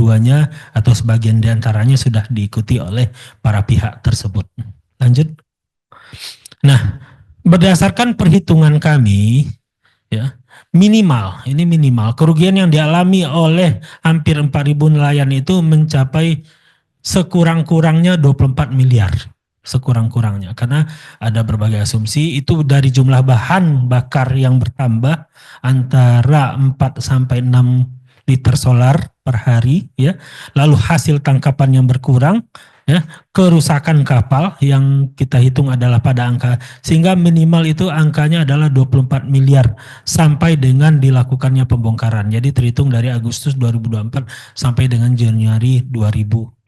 keduanya atau sebagian diantaranya sudah diikuti oleh para pihak tersebut. Lanjut. Nah, berdasarkan perhitungan kami, ya, minimal kerugian yang dialami oleh hampir 4.000 nelayan itu mencapai sekurang-kurangnya 24 miliar. Sekurang-kurangnya, karena ada berbagai asumsi itu dari jumlah bahan bakar yang bertambah antara 4 sampai 6 liter solar per hari, ya. Lalu hasil tangkapan yang berkurang, ya, kerusakan kapal yang kita hitung adalah pada angka, sehingga minimal itu angkanya adalah 24 miliar sampai dengan dilakukannya pembongkaran. Jadi terhitung dari Agustus 2024 sampai dengan Januari 2025.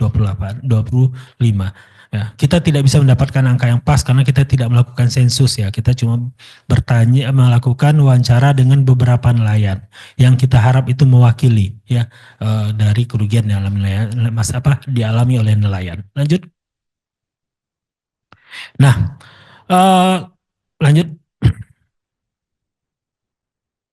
Ya, kita tidak bisa mendapatkan angka yang pas karena kita tidak melakukan sensus, ya. Kita cuma melakukan wawancara dengan beberapa nelayan yang kita harap itu mewakili, ya, dari kerugian yang dialami oleh nelayan. Lanjut. Nah, lanjut.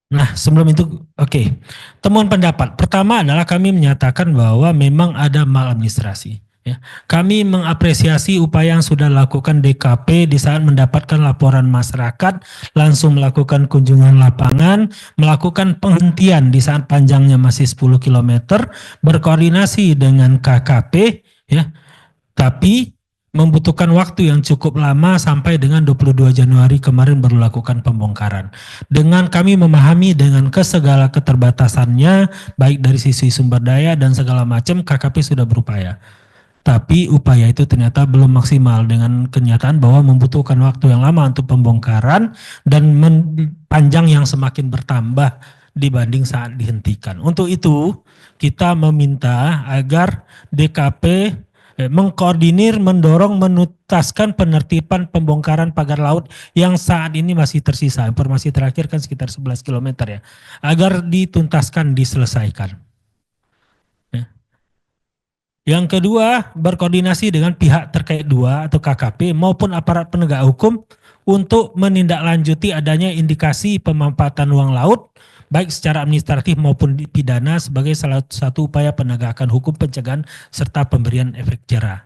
Nah, sebelum itu, oke. Temuan pendapat pertama adalah kami menyatakan bahwa memang ada maladministrasi. Ya, kami mengapresiasi upaya yang sudah dilakukan DKP di saat mendapatkan laporan masyarakat, langsung melakukan kunjungan lapangan, melakukan penghentian di saat panjangnya masih 10 km, berkoordinasi dengan KKP, ya, tapi membutuhkan waktu yang cukup lama sampai dengan 22 Januari kemarin baru lakukan pembongkaran. Dengan kami memahami dengan segala keterbatasannya, baik dari sisi sumber daya dan segala macam, KKP sudah berupaya. Tapi upaya itu ternyata belum maksimal dengan kenyataan bahwa membutuhkan waktu yang lama untuk pembongkaran dan panjang yang semakin bertambah dibanding saat dihentikan. Untuk itu kita meminta agar DKP mengkoordinir, mendorong, menuntaskan penertiban pembongkaran pagar laut yang saat ini masih tersisa. Informasi terakhir kan sekitar 11 km, ya. Agar dituntaskan, diselesaikan. Yang kedua, berkoordinasi dengan pihak terkait 2 atau KKP maupun aparat penegak hukum untuk menindaklanjuti adanya indikasi pemanfaatan ruang laut baik secara administratif maupun pidana sebagai salah satu upaya penegakan hukum pencegahan serta pemberian efek jera.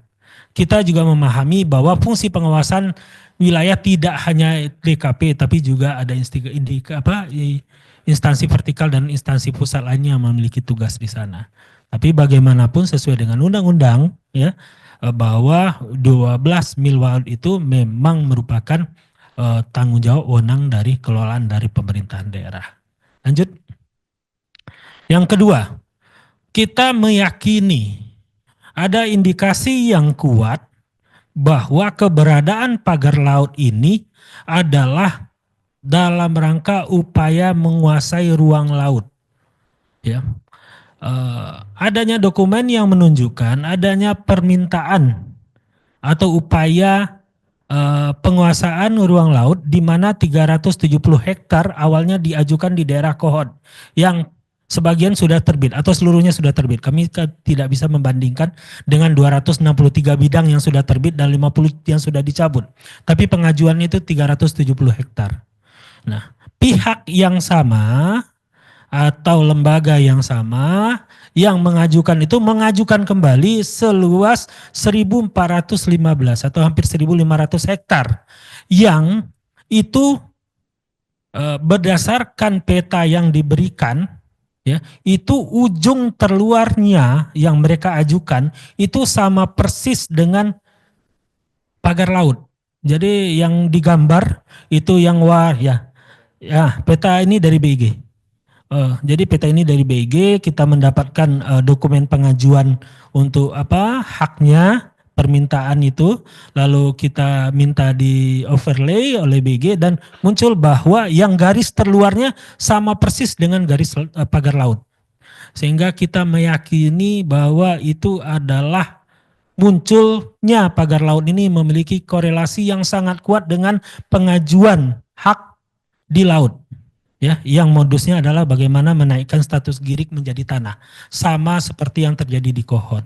Kita juga memahami bahwa fungsi pengawasan wilayah tidak hanya DKP tapi juga ada instansi vertikal dan instansi pusat lainnya yang memiliki tugas di sana. Tapi bagaimanapun sesuai dengan undang-undang, ya, bahwa 12 mil laut itu memang merupakan tanggung jawab wewenang dari kelolaan dari pemerintahan daerah. Lanjut. Yang kedua, kita meyakini ada indikasi yang kuat bahwa keberadaan pagar laut ini adalah dalam rangka upaya menguasai ruang laut, ya. Adanya dokumen yang menunjukkan adanya permintaan atau upaya penguasaan ruang laut di mana 370 hektar awalnya diajukan di daerah Kohod yang sebagian sudah terbit atau seluruhnya sudah terbit. Kami tidak bisa membandingkan dengan 263 bidang yang sudah terbit dan 50 yang sudah dicabut. Tapi pengajuan itu 370 hektar. Nah, pihak yang sama atau lembaga yang sama yang mengajukan itu mengajukan kembali seluas 1.415 atau hampir 1.500 hektar yang itu berdasarkan peta yang diberikan, ya, itu ujung terluarnya yang mereka ajukan itu sama persis dengan pagar laut. Jadi yang digambar itu yang peta ini dari BIG. Jadi peta ini dari BIG, kita mendapatkan dokumen pengajuan untuk haknya permintaan itu, lalu kita minta di overlay oleh BIG dan muncul bahwa yang garis terluarnya sama persis dengan garis pagar laut. Sehingga kita meyakini bahwa itu adalah munculnya pagar laut ini memiliki korelasi yang sangat kuat dengan pengajuan hak di laut. Ya, yang modusnya adalah bagaimana menaikkan status girik menjadi tanah, sama seperti yang terjadi di Kohod.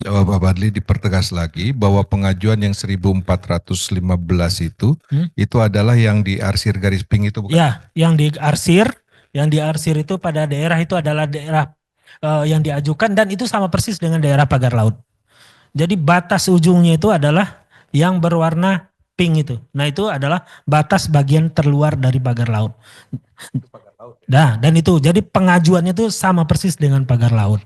Jawab Pak Badli dipertegas lagi bahwa pengajuan yang 1.415 itu adalah yang diarsir garis pink itu bukan? Ya, yang diarsir Yang diarsir itu pada daerah itu adalah daerah yang diajukan dan itu sama persis dengan daerah pagar laut. Jadi batas ujungnya itu adalah yang berwarna pink itu. Nah itu adalah batas bagian terluar dari pagar laut. Nah, dan itu jadi pengajuannya itu sama persis dengan pagar laut.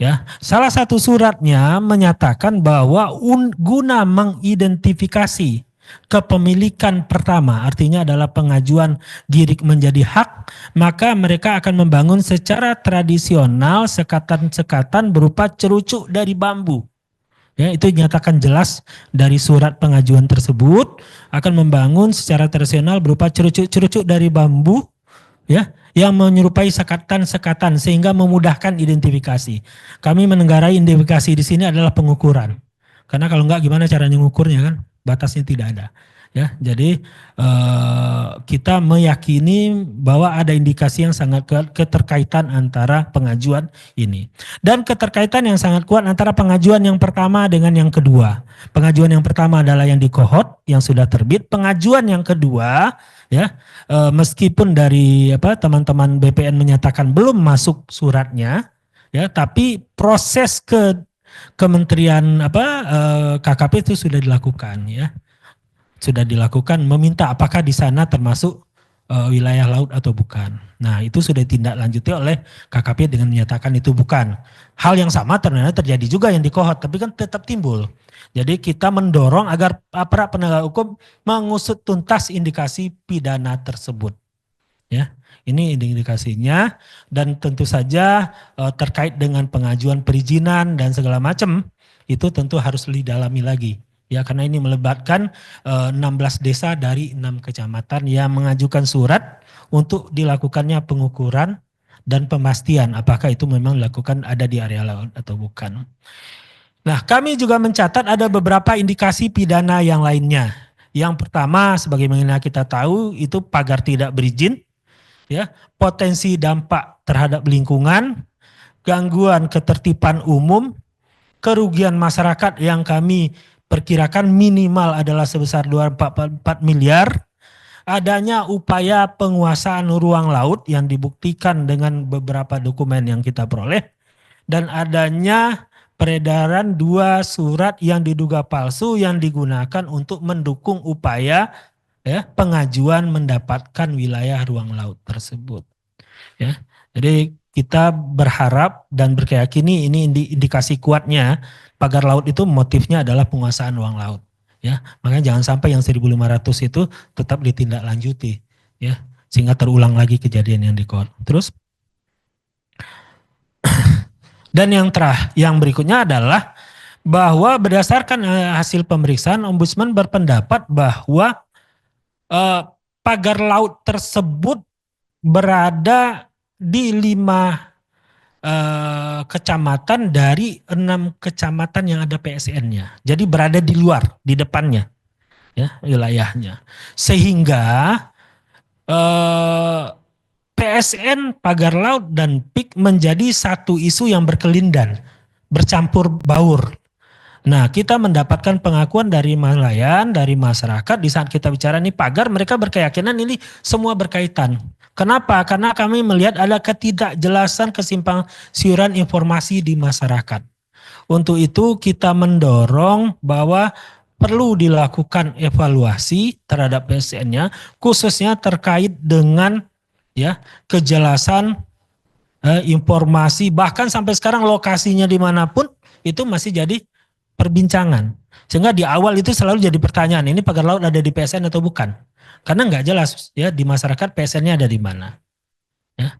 Ya, salah satu suratnya menyatakan bahwa guna mengidentifikasi kepemilikan pertama, artinya adalah pengajuan diri menjadi hak, maka mereka akan membangun secara tradisional sekatan-sekatan berupa cerucuk dari bambu. Ya, itu dinyatakan jelas dari surat pengajuan tersebut akan membangun secara tradisional berupa cerucuk-cerucuk dari bambu, ya, yang menyerupai sekatan-sekatan sehingga memudahkan identifikasi. Kami menenggarai identifikasi di sini adalah pengukuran. Karena kalau enggak gimana caranya mengukurnya kan? Batasnya tidak ada. Ya, jadi kita meyakini bahwa ada indikasi yang sangat kuat keterkaitan antara pengajuan ini. Dan keterkaitan yang sangat kuat antara pengajuan yang pertama dengan yang kedua. Pengajuan yang pertama adalah yang di kohort yang sudah terbit. Pengajuan yang kedua, ya, meskipun dari teman-teman BPN menyatakan belum masuk suratnya, ya, tapi proses ke Kementerian KKP itu sudah dilakukan, ya. Sudah dilakukan meminta apakah di sana termasuk wilayah laut atau bukan. Nah, itu sudah ditindaklanjuti oleh KKP dengan menyatakan itu bukan. Hal yang sama ternyata terjadi juga yang di kohort, tapi kan tetap timbul. Jadi kita mendorong agar aparat penegak hukum mengusut tuntas indikasi pidana tersebut. Ya, ini indikasinya dan tentu saja terkait dengan pengajuan perizinan dan segala macam itu tentu harus didalami lagi. Ya, karena ini melibatkan 16 desa dari 6 kecamatan yang mengajukan surat untuk dilakukannya pengukuran dan pemastian apakah itu memang dilakukan ada di area laut atau bukan. Nah, kami juga mencatat ada beberapa indikasi pidana yang lainnya. Yang pertama, sebagaimana kita tahu, itu pagar tidak berizin, ya, potensi dampak terhadap lingkungan, gangguan ketertiban umum, kerugian masyarakat yang kami perkirakan minimal adalah sebesar 244 miliar, adanya upaya penguasaan ruang laut yang dibuktikan dengan beberapa dokumen yang kita peroleh, dan adanya peredaran 2 surat yang diduga palsu yang digunakan untuk mendukung upaya, ya, pengajuan mendapatkan wilayah ruang laut tersebut. Ya, jadi kita berharap dan berkeyakinan ini indikasi kuatnya pagar laut itu motifnya adalah penguasaan ruang laut. Ya, makanya jangan sampai yang 1.500 itu tetap ditindaklanjuti, ya, sehingga terulang lagi kejadian yang di kohort. Terus dan yang berikutnya adalah bahwa berdasarkan hasil pemeriksaan, Ombudsman berpendapat bahwa pagar laut tersebut berada di 5 kecamatan dari 6 kecamatan yang ada PSN-nya. Jadi berada di luar, di depannya, ya, wilayahnya. Sehingga PSN, pagar laut, dan PIK menjadi satu isu yang berkelindan, bercampur baur. Nah, kita mendapatkan pengakuan dari nelayan, dari masyarakat di saat kita bicara ini pagar, mereka berkeyakinan ini semua berkaitan. Kenapa? Karena kami melihat ada ketidakjelasan, kesimpang siuran informasi di masyarakat. Untuk itu kita mendorong bahwa perlu dilakukan evaluasi terhadap PSN-nya, khususnya terkait dengan, ya, kejelasan informasi, bahkan sampai sekarang lokasinya dimanapun itu masih jadi perbincangan. Sehingga di awal itu selalu jadi pertanyaan, ini pagar laut ada di PSN atau bukan? Karena nggak jelas, ya, di masyarakat PSN-nya ada di mana. Ya.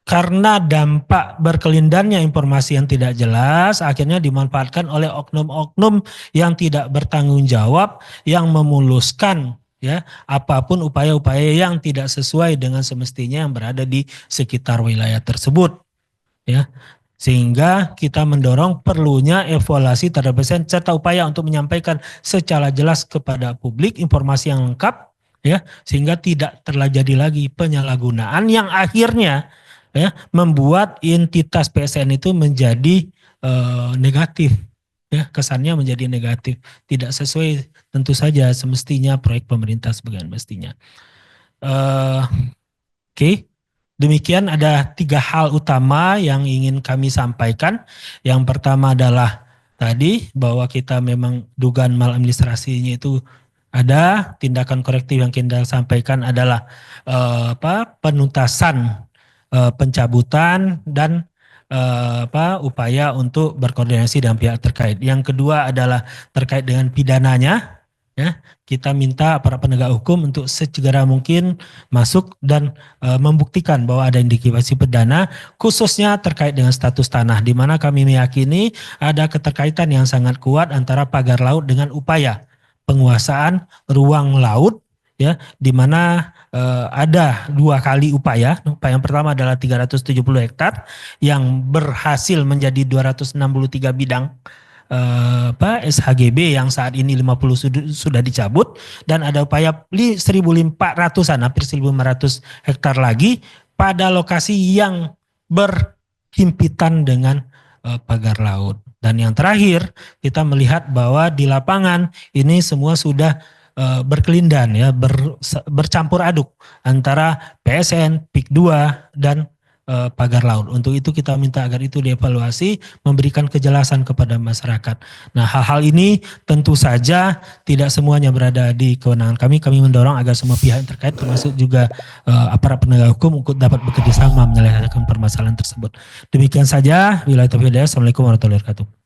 Karena dampak berkelindannya informasi yang tidak jelas, akhirnya dimanfaatkan oleh oknum-oknum yang tidak bertanggung jawab, yang memuluskan, ya, apapun upaya-upaya yang tidak sesuai dengan semestinya yang berada di sekitar wilayah tersebut. Ya. Sehingga kita mendorong perlunya evaluasi terhadap PSN serta upaya untuk menyampaikan secara jelas kepada publik informasi yang lengkap, ya, sehingga tidak terjadi lagi penyalahgunaan yang akhirnya, ya, membuat entitas PSN itu menjadi negatif, ya, kesannya menjadi negatif, tidak sesuai tentu saja semestinya proyek pemerintah sebagian mestinya. Oke. Demikian ada 3 hal utama yang ingin kami sampaikan. Yang pertama adalah tadi bahwa kita memang dugaan maladministrasinya itu ada, tindakan korektif yang kita sampaikan adalah penuntasan pencabutan dan upaya untuk berkoordinasi dengan pihak terkait. Yang kedua adalah terkait dengan pidananya, ya. Kita minta para penegak hukum untuk segera mungkin masuk dan membuktikan bahwa ada indikasi pidana, khususnya terkait dengan status tanah, di mana kami meyakini ada keterkaitan yang sangat kuat antara pagar laut dengan upaya penguasaan ruang laut, ya, di mana ada 2 kali upaya. Upaya yang pertama adalah 370 hektar yang berhasil menjadi 263 bidang SHGB yang saat ini 50 sudah dicabut, dan ada upaya 1.400-an, hampir 1.500 hektar lagi pada lokasi yang berhimpitan dengan pagar laut. Dan yang terakhir, kita melihat bahwa di lapangan ini semua sudah berkelindan, ya, bercampur aduk antara PSN, PIK 2 dan pagar laut. Untuk itu kita minta agar itu dievaluasi, memberikan kejelasan kepada masyarakat. Nah, hal-hal ini tentu saja tidak semuanya berada di kewenangan kami. Kami mendorong agar semua pihak yang terkait, termasuk juga aparat penegak hukum, untuk dapat bekerja sama menyelesaikan permasalahan tersebut. Demikian saja. Wabillahi taufiq wal hidayah. Assalamualaikum warahmatullahi wabarakatuh.